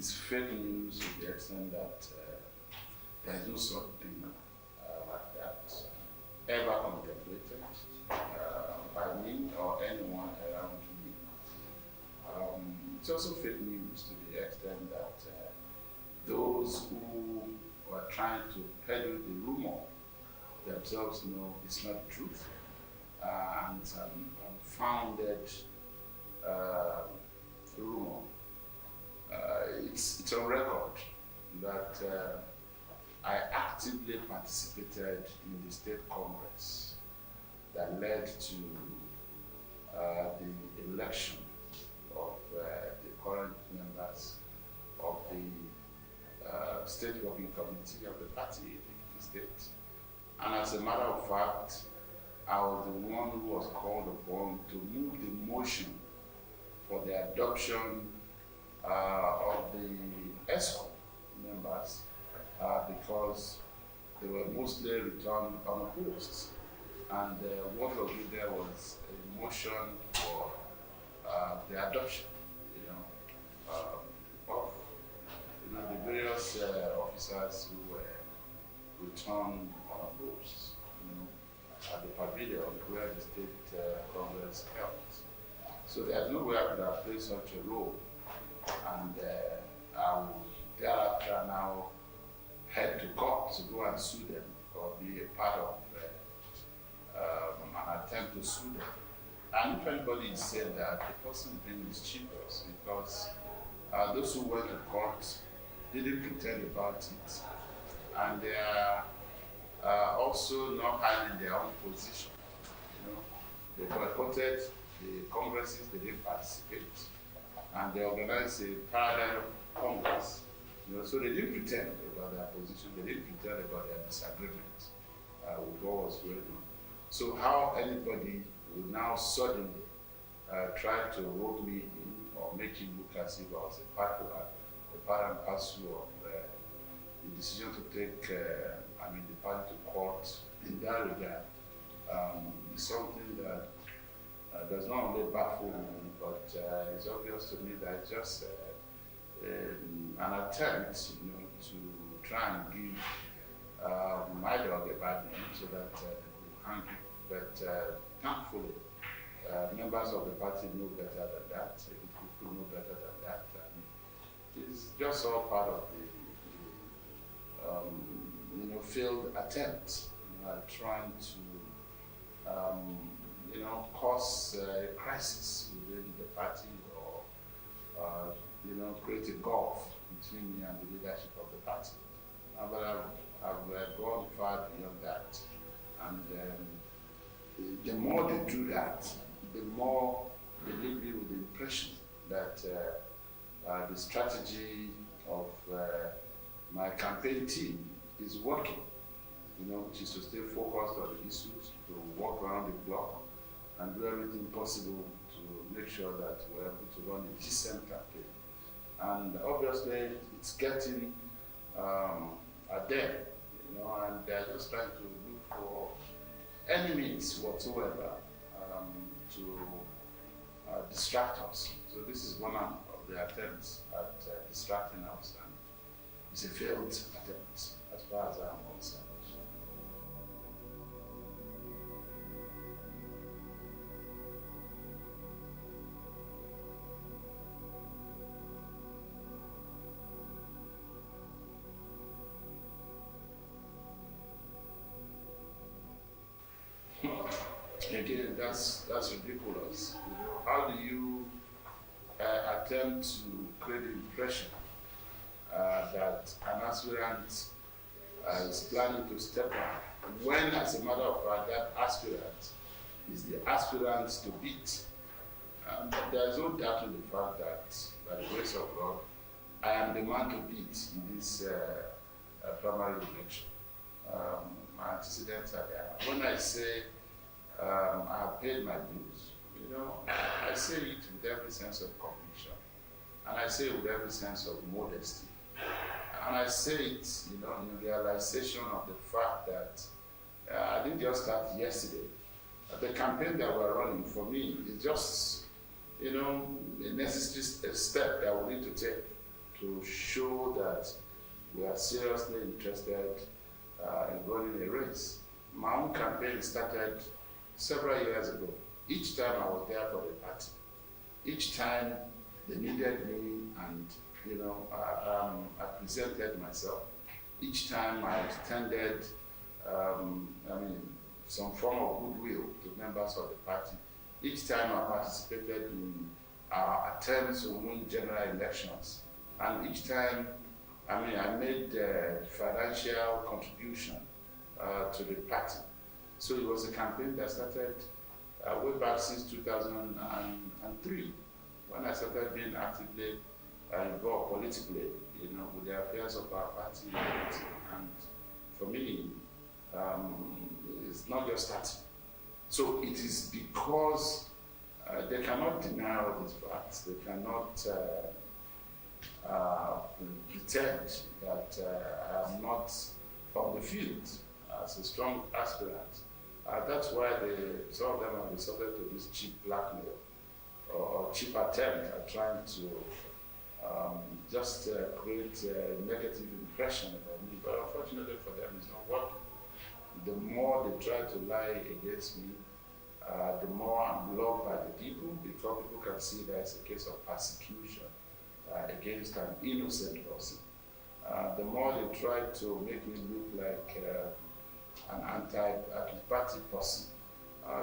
is fake news to the extent that there is no sort of thing like that ever contemplated by me or anyone around me. It's also fake news to the extent that those who were trying to peddle the rumor themselves know it's not the truth, and unfounded rumor. It's on record that I actively participated in the state congress that led to the election of the current members of the state working committee of the party in the state. And as a matter of fact, I was the one who was called upon to move the motion for the adoption of the ESCO members because they were mostly returned unopposed. And what was did there was a motion for the adoption, of the various officers who were returned unopposed, at the Bamidele where the state congress held. So there's no way I could have played such a role, and I will thereafter now head to court to go and sue them or be a part of an attempt to sue them. And if anybody is saying that, the person being mischievous because those who went to court didn't pretend about it, and they are also not hiding their own position. They boycotted the congresses, they didn't participate, and they organized a parallel congress. So they didn't pretend about their position, they didn't pretend about their disagreement with what was going on. So how anybody would now suddenly try to rope me in or make it look as if I was a part and parcel of the decision to take the party to court in that regard is something that does not only baffle me, but it's obvious to me that it's just an attempt, to try and give my dog a bad name so that they will hang it. But thankfully, members of the party know better than that. People know better than that. And it's just all part of the failed attempt at trying to cause a crisis within the party or create a gulf between me and the leadership of the party. But I've gone far beyond that, and the more they do that, the more they leave you with the impression that the strategy of my campaign team is working, which is to stay focused on the issues, to walk around the block and do everything possible to make sure that we're able to run a decent campaign. And obviously it's getting at them, and they're just trying to look for any means whatsoever to distract us. So this is one of the attempts at distracting us, and it's a failed attempt as far as I'm concerned. Again, that's ridiculous. How do you attempt to create the impression that an aspirant is planning to step up when, as a matter of fact, that aspirant is the aspirant to beat? There is no doubt in the fact that, by the grace of God, I am the man to beat in this primary election. My antecedents are there. When I say I have paid my dues, I say it with every sense of conviction, and I say it with every sense of modesty, and I say it, in realization of the fact that I didn't just start yesterday. The campaign that we're running, for me, is just, a necessary step that we need to take to show that we are seriously interested in running a race. My own campaign started several years ago. Each time I was there for the party. Each time they needed me, and I presented myself. Each time I extended some form of goodwill to members of the party. Each time I participated in attempts to win general elections. And each time, I made financial contribution to the party. So it was a campaign that started way back since 2003, when I started being actively involved politically, with the affairs of our party. And for me, it's not just starting. So it is because they cannot deny all these facts. They cannot pretend that I am not from the field as a strong aspirant. That's why some of them have resorted to this cheap blackmail or cheap attempt at trying to just create a negative impression about me. But unfortunately for them, it's not working. The more they try to lie against me, the more I'm loved by the people, because people can see that it's a case of persecution against an innocent person. The more they try to make me look like an anti-party person,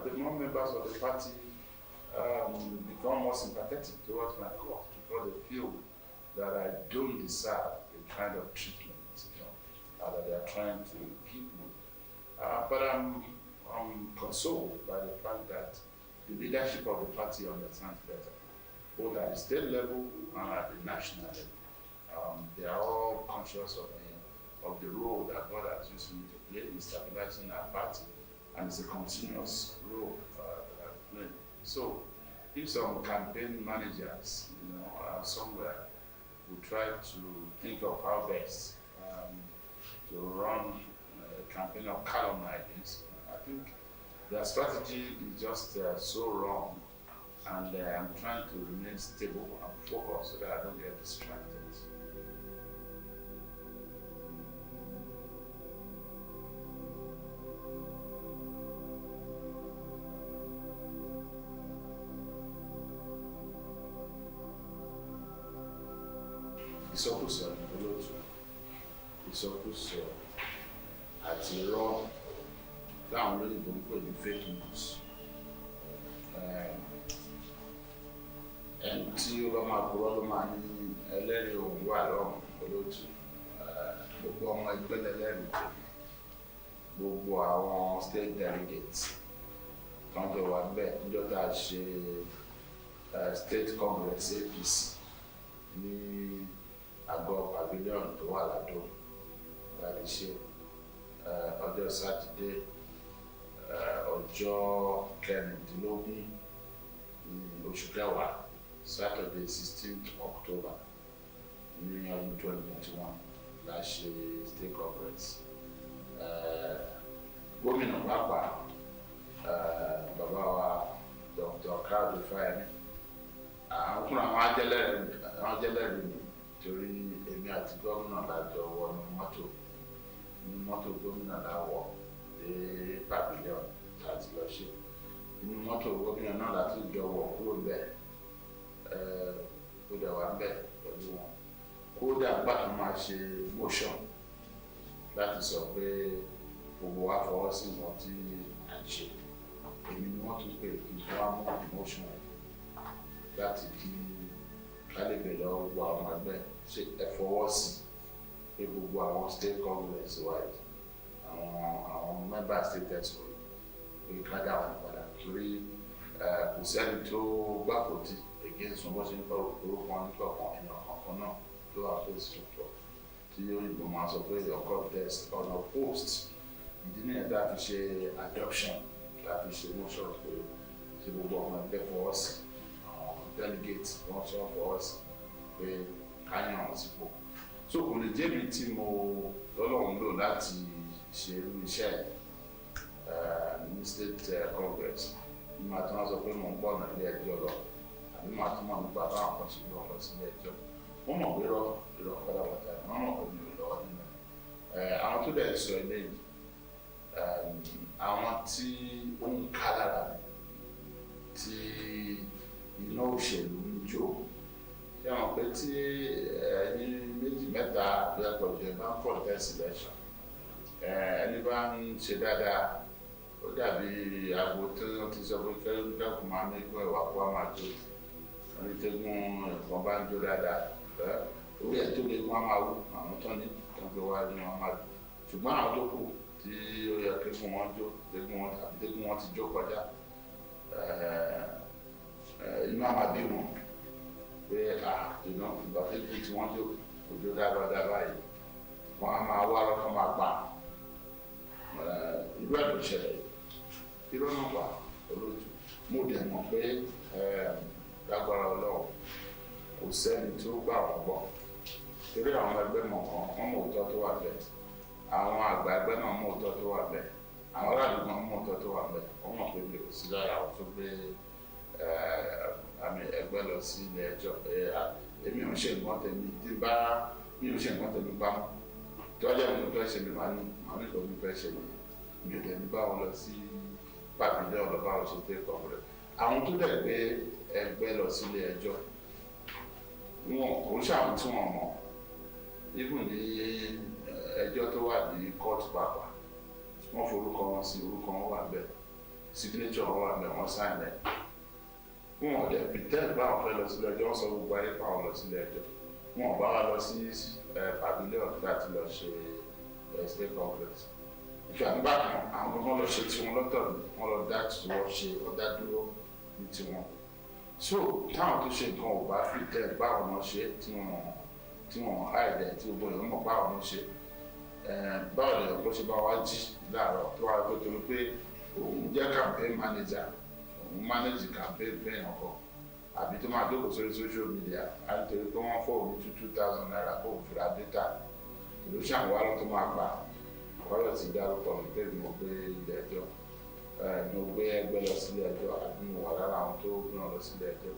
the more members of the party become more sympathetic towards my cause, because they feel that I don't deserve the kind of treatment that they are trying to give me. But I'm consoled by the fact that the leadership of the party understands better, both at the state level and at the national level. They are all conscious of the role that God has used me to play in stabilizing our party, and it's a continuous role that I've played. So, if some campaign managers, somewhere, will try to think of how best to run a campaign of calumny against, I think their strategy is just so wrong, and I'm trying to remain stable and focused so that I don't get distracted. Ìsọkúsọ olóòtú, ìsọkúsọ àti irọ́ táwọn olóyìnbó ń pè ní fake news. Ẹni tí ó bá máa purọ́ ló máa ní ẹlẹ́rìí òun wà lọ́rùn olóòtú. Gbogbo ọmọ ẹgbẹ́ lẹ́lẹ́rìí tó, gbogbo àwọn state delegates kan jọ wà bẹ́ẹ̀ níjọ́ tá a ṣe state congress APC ní àgọ́ pavilion tó wà ládùn láti ṣe ọjọ́ sátidé ọjọ́ kẹrìndínlógún oṣù kẹwàá Saturday 16th October ní ọdún 2021 la ṣe state congress. Gómìnà pàápàá bàbá wa Dr. Opeyemi, àwọn kúrò àwọn ajẹ́lẹ́rìí mi torí èmi àti gómìnà lájọ wọnú mọ́tò gómìnà láwọ̀ dé pavilion láti lọ ṣe. Inú mọ́tò gómìnà náà láti jọ wọ̀ kúrò bẹ́ẹ̀, kódà wà bẹ́ẹ̀ pẹ̀lú wọn. Kódà gbàtún máa ṣe motion láti sọ pé gbogbo wa fọwọ́ sí wọn tí à ń ṣe. Èmi ni wọ́n tún pè kí wọ́n á mú motion láti kí kálíbẹ̀ lọ gbogbo àwọn ẹgbẹ́ ṣe ẹ fọwọ́ sí pé gbogbo àwọn state congress wáyé àwọn member state ẹ̀sọ́ pé ká dá wọn padà torí kò sẹ́ni tó gbàpótì against wọn bó ṣe ń pọ̀ orúkọ nípa ọ̀kan èèyàn kankan náà tó wà fún ìsìnkú tí òyìnbó máa sọ pé your contest on a post. Ìdí nìyẹn tá a fi ṣe adoption, tá a fi ṣe motion pé ṣe gbogbo ọmọ ẹgbẹ́ fọwọ́ sí. Delegate wọn sọ fọwọ́ sí pé káyàn wọn sípò. So kò lè jẹ́bi tí mo lọ́lọ́run lò láti ṣe irú iṣẹ́ ní state congress. Ní màá tún wá sọ pé mò ń gbọ́ ọ̀nà ilé ẹjọ́ lọ, àbí màá tún mọ̀ nípa báwọn kan ṣe gbọ́ ọ̀nà sí ilé ẹjọ́. Wọ́n mọ̀ pé rọ́ sọ eléyìí àwọn tí ó ń ká lára tí iná òṣèlú ń jó ṣé àwọn pé tí ẹni méjì mẹ́ta àbí àpọ̀jù bá ń contest election ẹni bá ń ṣe dáadáa ó dàbí àgbo tí wọ́n ti sọ pé kẹ́lẹ́ dákun máa ní ẹgbẹ́ ìwà kó a máa jó wọ́n ní tẹ́gùn ẹ̀kan bá ń jó dáadáa orí ẹ̀ tó lè wọ́n máa wú àwọn tó ní ìtọ́jú wa ní wọ́n máa dùn ṣùgbọ́n àwọn tó kù tí ó yẹ kẹ́gùn wọn jó tẹ́gùn wọn ti jó kọjá inú àmà bí wọn pé ìgbà tẹ́gùn tí wọ́n jó òjò dáadáa báyìí wọ́n á máa wá lọ́kàn máa pa ìlú ẹ̀ ló ṣẹlẹ̀ irọ́ náà wà olójú mo dẹ̀ mọ̀ pé lágbára Ọlọ́run kò sẹ́ni tó gbà wọ́n gbọ́ torí àwọn ẹgbẹ́ mọ̀ọ́kan wọ́n mọ̀ òótọ́ tó wà bẹ́ẹ̀ àwọn àgbà ẹgbẹ́ náà mọ̀ òótọ́ tó wà bẹ́ẹ̀ àwọn aráàlú náà mọ̀ òótọ́ tó wà bẹ́ẹ̀ wọ́n mọ̀ pé mi ò sí lára àwọn tó gbé àmì ẹgbẹ́ lọ sí ilé ẹjọ́ èmi ò ṣe nǹkan tèmi tí bá mi ò ṣe nǹkan tèmi bá mọ́ tọ́jà mi ò fẹ́ ṣe mi máa ní kò mi fẹ́ ṣe mi ò dẹ̀ ní bá wọn lọ sí Bamidele ọ̀dọ̀ bá wọn ṣe tẹ́ kọ̀ọ̀rẹ́ àwọn tó dẹ̀ gbé ẹgbẹ́ lọ sí ilé ẹjọ́ wọn kò ń ṣàwọn tí wọn mọ̀ even ní ẹjọ́ tó wà ní court pàápàá wọ́n forúkọ wọn sí orúkọ wọn wà bẹ́ẹ̀ signature wọn wà bẹ́ẹ̀ wọ́n sign ẹ̀ wọn ò dẹ̀ pretend bá wọn fẹ́ lọ sílé ẹjọ́ wọ́n sọ gbogbo ayé pa wọn lọ sílé ẹjọ́ wọn ò bá wa lọ sí Bamidele ọ̀dọ̀ láti lọ ṣe state congress ìfàgbà kan àwọn kankan lọ ṣe tiwọn lọ́tọ̀ ni wọ́n lọ dá tiwọn ṣe ọ̀dá dúró ní tiwọn so táwọn tó ṣe nǹkan ò bá pretend báwọn náà ṣe tí wọ́n hide tí gbogbo èèyàn mọ̀ báwọn náà ṣe báwo lè lọ́kọ́ ṣe bá wá jí láàárọ̀ tó wá pé torí pé òun jẹ́ campaign manager òun manage campaign bẹ́ẹ̀ ọkọ̀ àbí tó máa jókòó sórí social media á ń torí pé wọ́n fọ́ òun ní 2,000 naira kó òun fira data ìlú ṣàwọn ló tó máa pa wọ́n ti dárúkọ mi pé mo gbé ilé ẹjọ́ mo gbé ẹgbẹ́ lọ sílé ẹjọ́ àbí mo wà lára àwọn tó gbé wọn lọ sílé ẹjọ́